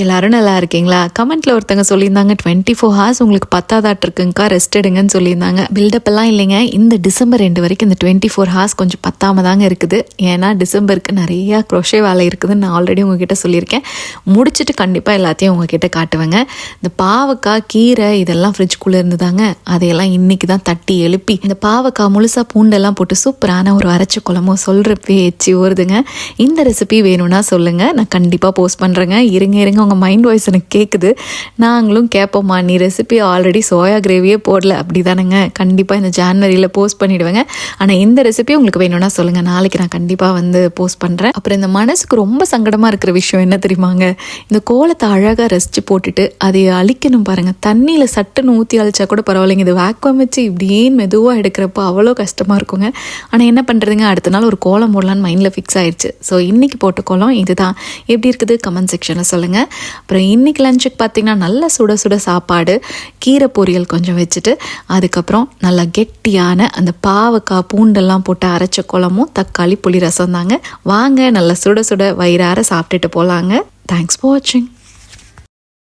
எல்லாரும் நல்லா இருக்கீங்களா? கமெண்ட்ல ஒருத்தங்க சொல்லியிருந்தாங்க 24 ஹார்ஸ் உங்களுக்கு பத்தாதாட்டு இருக்குங்கக்கா, ரெஸ்ட் எடுங்கன்னு சொல்லியிருந்தாங்க. பில்டப் எல்லாம் இல்லைங்க. இந்த டிசம்பர் 2 வரைக்கும் இந்த 24 ஹார்ஸ் கொஞ்சம் பத்தாம தாங்க இருக்குது. ஏன்னா டிசம்பருக்கு நிறையா க்ரோஷே வேலை இருக்குதுன்னு நான் ஆல்ரெடி உங்ககிட்ட சொல்லியிருக்கேன். முடிச்சுட்டு கண்டிப்பாக எல்லாத்தையும் உங்ககிட்ட காட்டுவேங்க. இந்த பாவக்காய், கீரை இதெல்லாம் ஃப்ரிட்ஜ்குள்ளே இருந்துதாங்க. அதையெல்லாம் இன்னைக்கு தான் தட்டி எழுப்பி இந்த பாவக்காய் முழுசாக பூண்டெல்லாம் போட்டு சூப்பரான ஒரு அரைச்ச குழம்பு சொல்கிற பேச்சு வருதுங்க. இந்த ரெசிபி வேணும்னா சொல்லுங்கள், நான் கண்டிப்பாக போஸ்ட் பண்ணுறேங்க. இருங்க உங்கள் மைண்ட் வாய்ஸ் எனக்கு கேட்குது. நாங்களும் கேட்போம்மா, நீ ரெசிபி ஆல்ரெடி சோயா கிரேவியே போடல அப்படி தானேங்க. கண்டிப்பாக இந்த ஜான்வரியில் போஸ்ட் பண்ணிவிடுவேங்க. ஆனால் இந்த ரெசிபி உங்களுக்கு வேணும்னா சொல்லுங்கள், நாளைக்கு நான் கண்டிப்பாக வந்து போஸ்ட் பண்ணுறேன். அப்புறம் இந்த மனசுக்கு ரொம்ப சங்கடமாக இருக்கிற விஷயம் என்ன தெரியுமாங்க? இந்த கோலத்தை அழகாக ரசித்து போட்டுட்டு அதை அழிக்கணும் பாருங்கள். தண்ணியில் சட்டுன்னு ஊற்றி அழிச்சா கூட பரவாயில்லைங்க, இது வேக்யூம் வச்சு இப்படியே மெதுவாக எடுக்கிறப்போ அவ்வளோ கஷ்டமாக இருக்குங்க. ஆனால் என்ன பண்ணுறதுங்க, அடுத்த நாள் ஒரு கோலம் போடலான்னு மைண்டில் ஃபிக்ஸ் ஆயிடுச்சு. ஸோ இன்றைக்கி போட்ட கோலம் இதுதான். எப்படி இருக்குது கமெண்ட் செக்ஷனில் சொல்லுங்கள். அப்புறம் இன்றைக்கி லஞ்சுக்கு பார்த்திங்கன்னா நல்லா சுட சுட சாப்பாடு, கீரை பொரியல் கொஞ்சம் வச்சுட்டு, அதுக்கப்புறம் நல்லா கெட்டியான அந்த பாவக்காய் பூண்டெல்லாம் போட்டு அரைச்ச குழம்பும் தக்காளி புளி ரசம் தாங்க. வாங்க நல்லா சுட சுட வயிறார சாப்பிட்டுட்டு போகலாங்க. தேங்க்ஸ் ஃபார் வாட்சிங்.